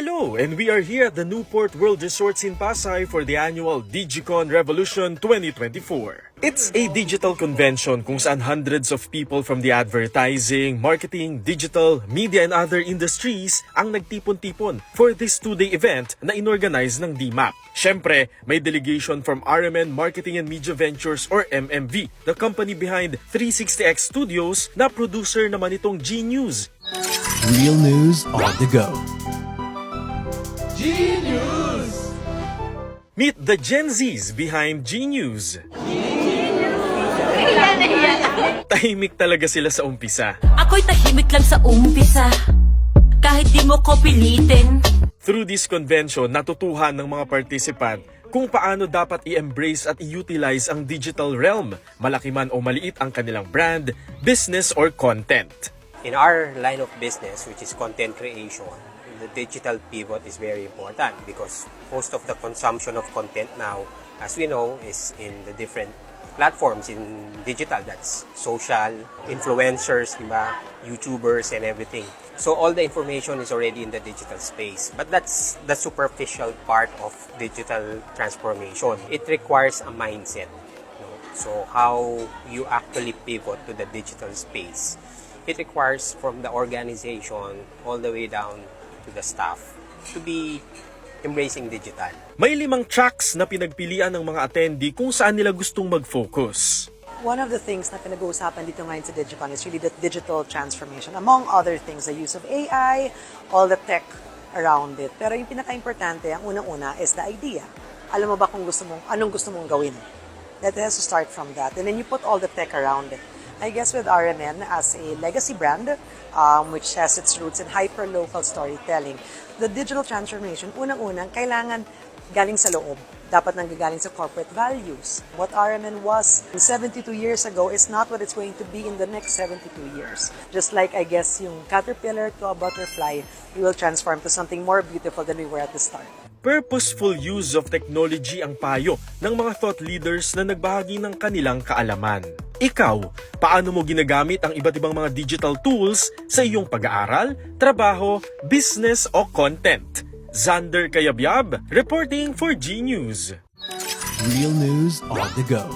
Hello, and we are here at the Newport World Resorts in Pasay for the annual DigiCon Revolution 2024. It's a digital convention kung saan hundreds of people from the advertising, marketing, digital, media and other industries ang nagtipon-tipon for this two-day event na inorganize ng DMAP. Siyempre, may delegation from RMN Marketing and Media Ventures or MMV, the company behind 360X Studios na producer naman itong G News. Real news on the go. G-News! Meet the Gen Zs behind G News. Tahimik talaga sila sa umpisa. Ako'y tahimik lang sa umpisa, kahit di mo ko pilitin. Through this convention, natutuhan ng mga participant kung paano dapat i-embrace at i-utilize ang digital realm, malaki man o maliit ang kanilang brand, business or content. In our line of business, which is content creation, the digital pivot is very important because most of the consumption of content now, as we know, is in the different platforms in digital. That's social, influencers, diba? YouTubers and everything. So all the information is already in the digital space. But that's the superficial part of digital transformation. It requires a mindset. So how you actually pivot to the digital space. It requires from the organization all the way down to the staff to be embracing digital. May 5 tracks na pinagpilian ng mga attendee kung saan nila gustong mag-focus. One of the things na pinag-uusapan dito ngayon sa DigiCon is really the digital transformation. Among other things, the use of AI, all the tech around it. Pero yung pinaka-importante, ang unang-una is the idea. Alam mo ba kung anong gusto mong gawin? That has to start from that. And then you put all the tech around it. I guess with RMN as a legacy brand, which has its roots in hyper-local storytelling, the digital transformation, unang-unang, kailangan galing sa loob. Dapat nanggagaling sa corporate values. What RMN was 72 years ago is not what it's going to be in the next 72 years. Just like, I guess, yung caterpillar to a butterfly, we will transform to something more beautiful than we were at the start. Purposeful use of technology ang payo ng mga thought leaders na nagbahagi ng kanilang kaalaman. Ikaw, paano mo ginagamit ang iba't ibang mga digital tools sa iyong pag-aaral, trabaho, business o content? Xander Kayabyab, reporting for G News. Real news on the go.